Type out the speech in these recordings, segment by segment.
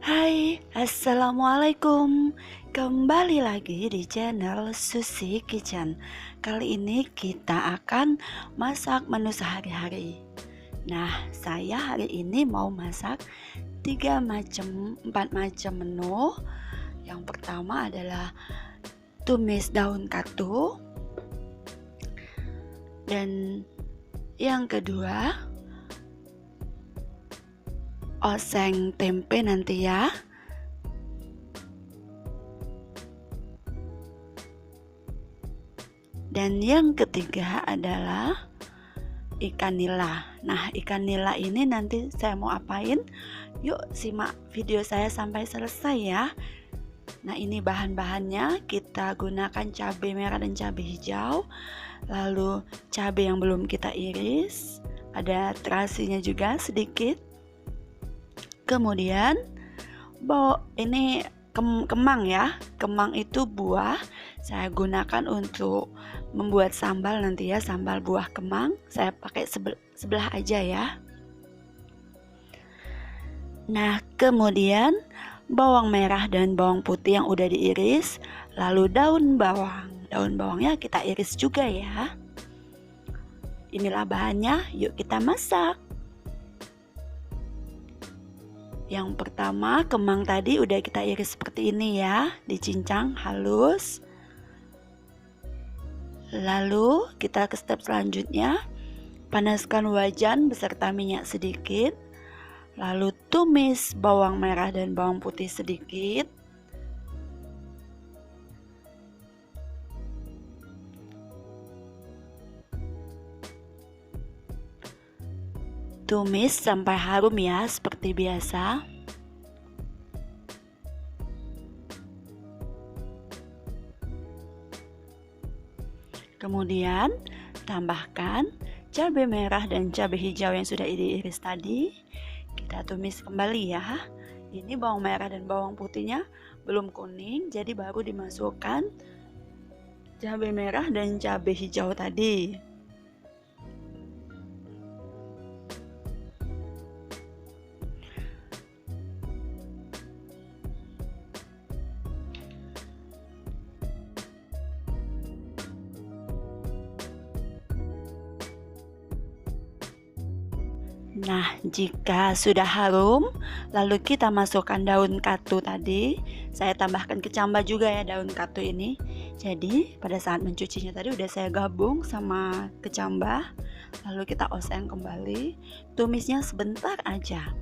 Hai, assalamualaikum. Kembali lagi di channel Susi Kitchen. Kali ini kita akan masak menu sehari-hari. Nah, saya hari ini mau masak 4 macam menu. Yang pertama adalah tumis daun katu, dan yang kedua oseng tempe nanti ya. Dan yang ketiga adalah ikan nila. Nah, ikan nila ini nanti saya mau apain? Yuk simak video saya sampai selesai ya. Nah, ini bahan-bahannya. Kita gunakan cabai merah dan cabai hijau. Lalu cabai yang belum kita iris, ada terasinya juga sedikit. Kemudian ini kemang ya. Kemang itu buah. Saya gunakan untuk membuat sambal nanti ya, sambal buah kemang. Saya pakai sebelah aja ya. Nah, kemudian bawang merah dan bawang putih yang udah diiris. Lalu daun bawang. Daun bawangnya kita iris juga ya. Inilah bahannya, yuk kita masak. Yang pertama, kemang tadi udah kita iris seperti ini ya, dicincang halus. Lalu kita ke step selanjutnya, panaskan wajan beserta minyak sedikit. Lalu tumis bawang merah dan bawang putih sedikit. Tumis sampai harum ya, seperti biasa. Kemudian tambahkan cabai merah dan cabai hijau yang sudah diiris tadi. Kita tumis kembali ya. Ini bawang merah dan bawang putihnya belum kuning, jadi baru dimasukkan cabai merah dan cabai hijau tadi. Nah, jika sudah harum, lalu kita masukkan daun katu tadi. Saya tambahkan kecambah juga ya daun katu ini. Jadi pada saat mencucinya tadi udah saya gabung sama kecambah. Lalu kita oseng kembali. Tumisnya sebentar aja.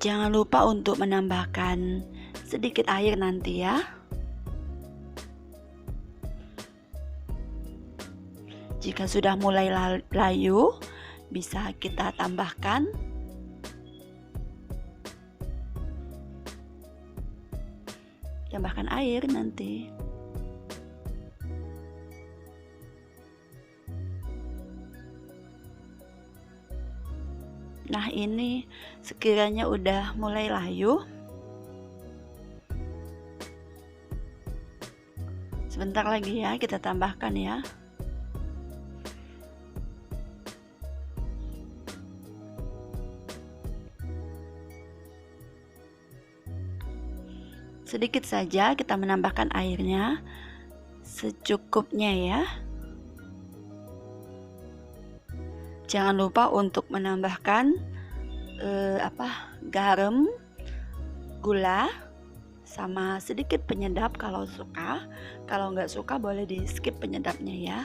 Jangan lupa untuk menambahkan sedikit air nanti ya. Jika sudah mulai layu, bisa kita tambahkan air nanti. Nah, ini sekiranya udah mulai layu, sebentar lagi ya kita tambahkan ya. Sedikit saja kita menambahkan airnya secukupnya ya. Jangan lupa untuk menambahkan garam, gula, sama sedikit penyedap kalau suka. Kalau nggak suka boleh di skip penyedapnya ya.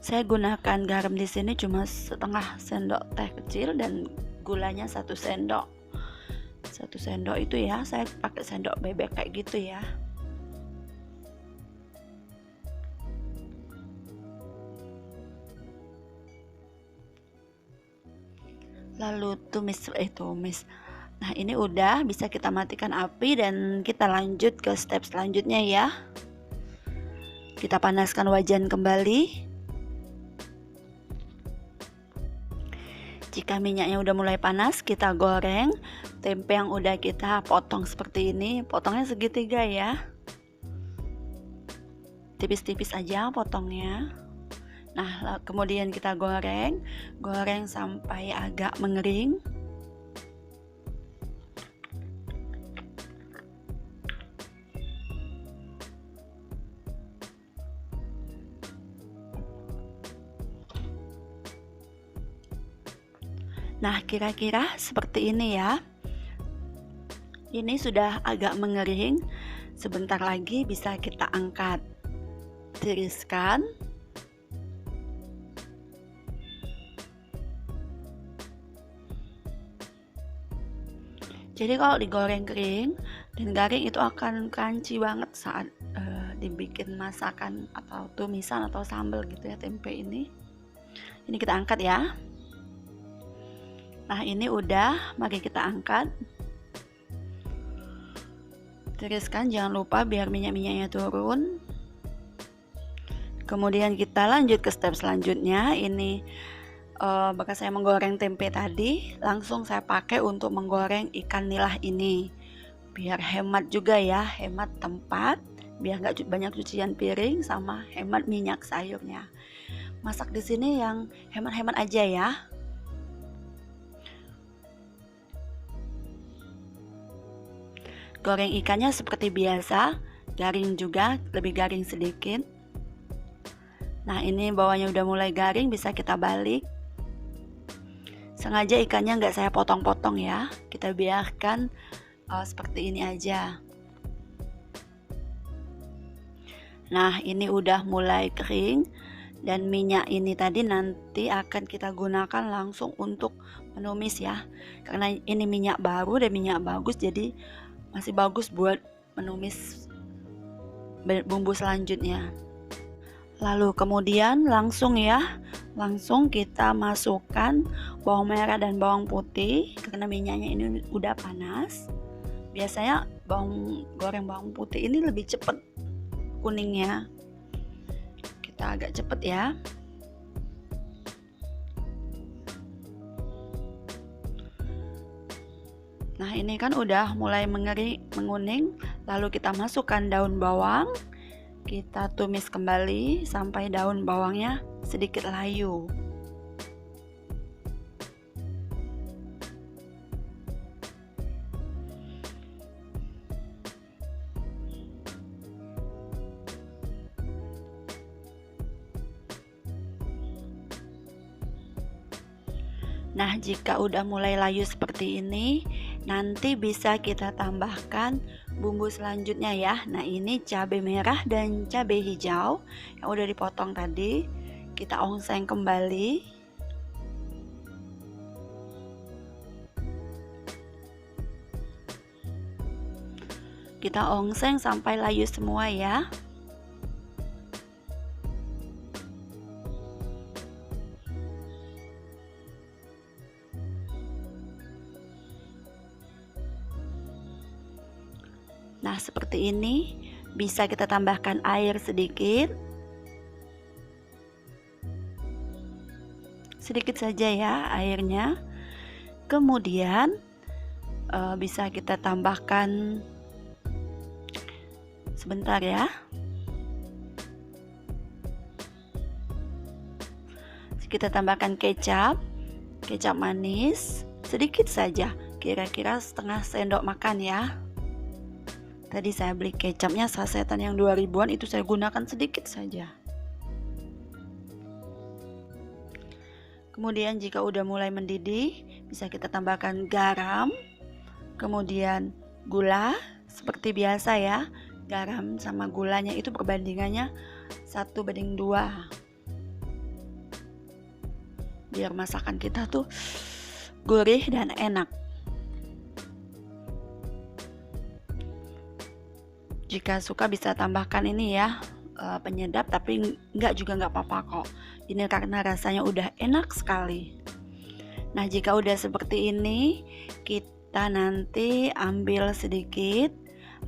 Saya gunakan garam di sini cuma setengah sendok teh kecil dan gulanya 1 sendok. 1 sendok itu ya, saya pakai sendok bebek kayak gitu ya. Lalu tumis. Nah, ini udah bisa kita matikan api dan kita lanjut ke step selanjutnya ya. Kita panaskan wajan kembali. Jika minyaknya udah mulai panas, kita goreng tempe yang udah kita potong seperti ini. Potongnya segitiga ya. Tipis-tipis aja potongnya. Nah, kemudian kita goreng sampai agak mengering. Nah, kira-kira seperti ini ya. Ini sudah agak mengering. Sebentar lagi bisa kita angkat. Tiriskan. Jadi kalau digoreng kering dan garing itu akan crunchy banget saat dibikin masakan atau tumisan atau sambal gitu ya, tempe ini. Ini kita angkat ya. Nah, ini udah, mari kita angkat. Tiriskan, jangan lupa biar minyak-minyaknya turun. Kemudian kita lanjut ke step selanjutnya. Ini bekas saya menggoreng tempe tadi, langsung saya pakai untuk menggoreng ikan nilah ini. Biar hemat juga ya, hemat tempat, biar nggak banyak cucian piring, sama hemat minyak sayurnya. Masak di sini yang hemat-hemat aja ya. Goreng ikannya seperti biasa, garing juga, lebih garing sedikit. Nah, ini bawahnya udah mulai garing, bisa kita balik. Sengaja ikannya nggak saya potong-potong ya, kita biarkan seperti ini aja. Nah, ini udah mulai kering dan minyak ini tadi nanti akan kita gunakan langsung untuk menumis ya. Karena ini minyak baru dan minyak bagus, jadi masih bagus buat menumis bumbu selanjutnya. Lalu kemudian langsung kita masukkan bawang merah dan bawang putih karena minyaknya ini udah panas. Biasanya goreng bawang putih ini lebih cepet kuningnya. Kita agak cepet ya. Nah, ini kan udah mulai menguning, lalu kita masukkan daun bawang. Kita tumis kembali sampai daun bawangnya sedikit layu. Nah, jika udah mulai layu seperti ini, nanti bisa kita tambahkan bumbu selanjutnya ya. Nah, ini cabai merah dan cabai hijau yang udah dipotong tadi. Kita ongseng kembali. Kita ongseng sampai layu semua ya. Nah, seperti ini. Bisa kita tambahkan air sedikit. Sedikit saja ya airnya. Kemudian bisa kita tambahkan sebentar ya. Kita tambahkan kecap manis sedikit saja, kira-kira setengah sendok makan ya. Tadi saya beli kecapnya sasetan yang 2000-an, itu saya gunakan sedikit saja. Kemudian jika udah mulai mendidih, bisa kita tambahkan garam, kemudian gula seperti biasa ya. Garam sama gulanya itu perbandingannya 1:2. Biar masakan kita tuh gurih dan enak. Jika suka bisa tambahkan ini ya, penyedap, tapi nggak apa-apa kok. Ini karena rasanya udah enak sekali. Nah, jika udah seperti ini, kita nanti ambil sedikit,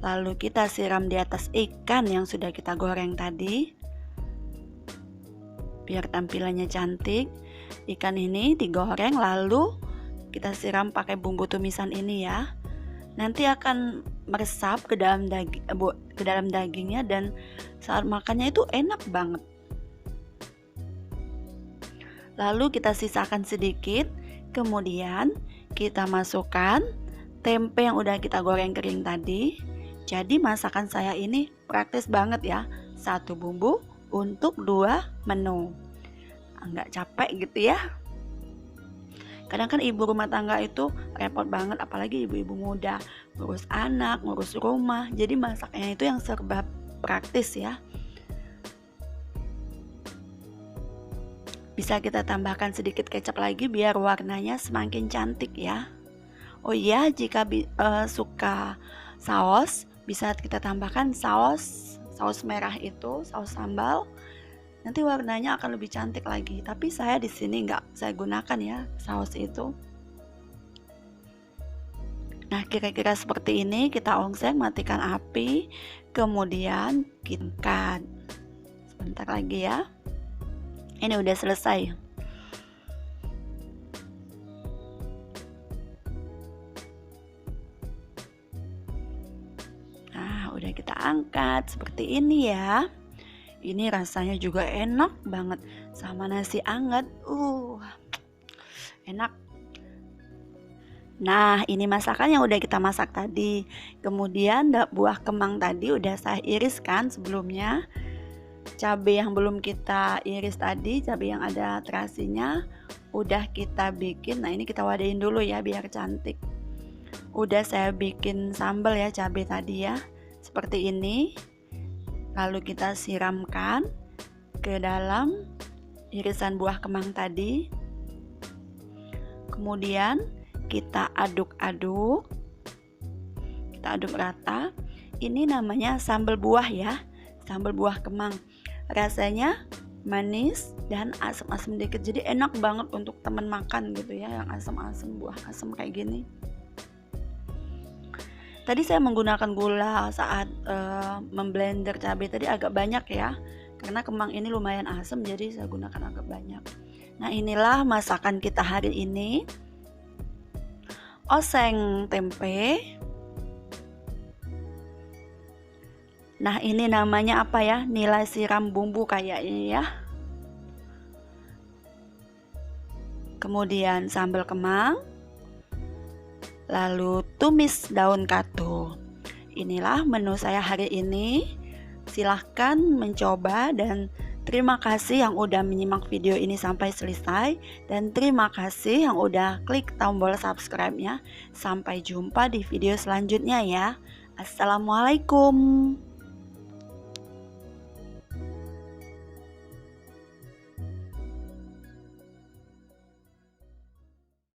lalu kita siram di atas ikan yang sudah kita goreng tadi. Biar tampilannya cantik. Ikan ini digoreng lalu kita siram pakai bumbu tumisan ini ya. Nanti akan meresap ke dalam dagingnya dan saat makannya itu enak banget. Lalu kita sisakan sedikit. Kemudian kita masukkan tempe yang udah kita goreng kering tadi. Jadi masakan saya ini praktis banget ya. Satu bumbu untuk 2 menu. Nggak capek gitu ya. Kadang kan ibu rumah tangga itu repot banget, apalagi ibu-ibu muda, ngurus anak, ngurus rumah. Jadi masaknya itu yang serba praktis ya. Bisa kita tambahkan sedikit kecap lagi biar warnanya semakin cantik ya. Oh iya, jika suka saus, bisa kita tambahkan saus merah itu, saus sambal. Nanti warnanya akan lebih cantik lagi. Tapi saya di sini nggak saya gunakan ya saus itu. Nah, kira-kira seperti ini. Kita ongseng, matikan api, kemudian kita sebentar lagi ya. Ini udah selesai. Nah, udah kita angkat seperti ini ya. Ini rasanya juga enak banget sama nasi anget. Enak. Nah, ini masakan yang udah kita masak tadi. Kemudian buah kemang tadi udah saya iriskan sebelumnya. Cabai yang belum kita iris tadi, cabai yang ada terasinya udah kita bikin. Nah, ini kita wadahin dulu ya biar cantik. Udah saya bikin sambal ya cabai tadi ya. Seperti ini. Lalu kita siramkan ke dalam irisan buah kemang tadi. Kemudian kita aduk-aduk. Kita aduk rata. Ini namanya sambal buah ya. Sambal buah kemang. Rasanya manis dan asam-asam dikit. Jadi enak banget untuk teman makan gitu ya, yang asam-asam, buah asam kayak gini. Tadi saya menggunakan gula saat memblender cabai tadi agak banyak ya. Karena kemang ini lumayan asam, jadi saya gunakan agak banyak. Nah, inilah masakan kita hari ini. Oseng tempe. Nah, ini namanya apa ya? Nilai siram bumbu kayaknya ya. Kemudian sambal kemang. Lalu tumis daun katu. Inilah menu saya hari ini. Silahkan mencoba dan terima kasih yang udah menyimak video ini sampai selesai. Dan terima kasih yang udah klik tombol subscribe-nya. Sampai jumpa di video selanjutnya ya. Assalamualaikum.